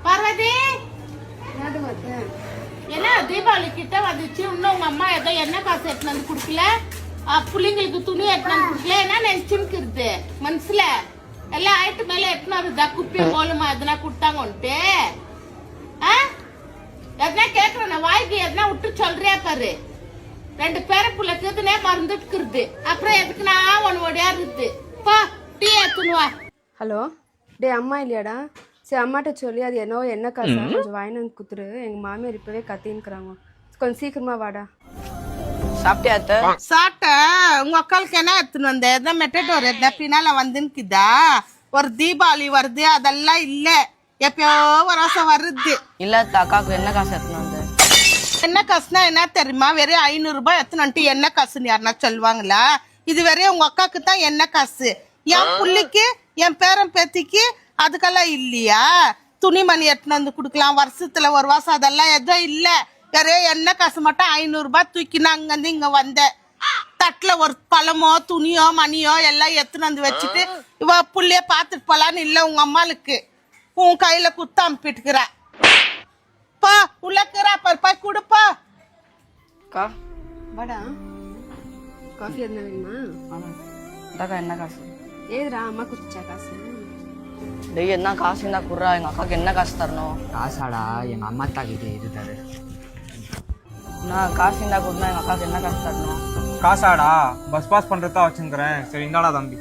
பார்வதி என்ன தீபாவளி கிட்ட வந்துச்சு, இன்னும் உங்க அம்மா ஏதோ எண்ணெய் காசு எடுத்துன்னு வந்து குடுக்கல, பிள்ளைங்களுக்கு துணி எடுத்துன்னு வந்து குடுக்கல. என்ன நினைச்சுன்னு மனசுல எல்லாம் ஆயிட்டு மேல எடுத்துன்னு வருதா குப்பி போலுமா எதுனா குடுத்தாங்கன்ட்டு எதனா கேக்குறேன் வாய்க்கு எதனா விட்டு சொல்றியா பாரு. 2 பேரை புள்ளக்குதுனே மறந்துட்டுக்குறது, அப்புறம் எதுக்கு நான் ஒன்னு ஓடியா இருக்குது. பா டீ எடுத்துனுவா. ஹலோ டே அம்மா இல்லையாடா? சரி அம்மாட்ட சொல்லி அது என்னவோ என்ன காசா கொஞ்சம் வாங்கிட்டு வந்து குத்துரு. எங்கள் மாமியார் இப்போவே கத்தின்னுக்குறாங்க, கொஞ்சம் சீக்கிரமா வாடா. சாப்பிட்டியா அத்தை? சாப்பிட்டேன். உங்க அக்காளுக்கு என்ன எடுத்துன்னு வந்த? எதாவது மெட்டடோர் எதா பின்னால வந்துன்னுக்குதா? ஒரு தீபாவளி வருது அதெல்லாம் இல்ல, எப்பயோ ஒரு வருஷம் வருது. இல்ல அத்தை, அக்காவுக்கு என்ன காசு எடுத்துன்னு வந்த? என்ன காசுனா என்ன தெரியுமா? வெறும் 500 ரூபாய் எடுத்துன்னு வந்துட்டு என்ன காசுன்னு யாருன்னா சொல்லுவாங்களா? இது வெறும் உங்க அக்காவுக்கு தான் என்ன காசு. என் புள்ளிக்கு என் பேரன் பேத்திக்கு அதுக்கெல்லாம் இல்லையா? துணிமணி எடுத்துன்னு வந்து குடுக்கலாம் வருஷத்துல ஒரு வருஷம், அதெல்லாம் எதுவும் இல்ல. வெறும் என்ன காசு மட்டும் 500 ரூபாய் தூக்கினா அங்கிருந்து இங்க வந்த தட்டுல ஒரு பழமோ துணியோ மணியோ எல்லாம் எடுத்துன்னு வந்து வச்சுட்டு இவ புள்ளைய பாத்துட்டு போலான்னு இல்ல உங்க அம்மாளுக்கு. உன் கையில குத்த அம்பிட்டுக்கிற பா உள்ளக்கிறா பருப்பா குடுப்பா. அக்கா வாடா, காஃபி எதுனா வேணுமா? அக்கா என்ன காசு? ஏதுடா அம்மா குத்துச்சா காசு? டெய் என்ன காசு இருந்தா குடுறா, எங்க அக்காவுக்கு என்ன காசு தரணும்? காசாடா எங்க அம்மா தாக்கிட்டே இருக்காரு. நான் காசு இருந்தா கொடுத்தா எங்க அக்காவுக்கு என்ன காசு தரணும்? காசாடா பஸ் பாஸ் பண்றதா வச்சுக்கிறேன். சரி இந்தாடா தம்பி.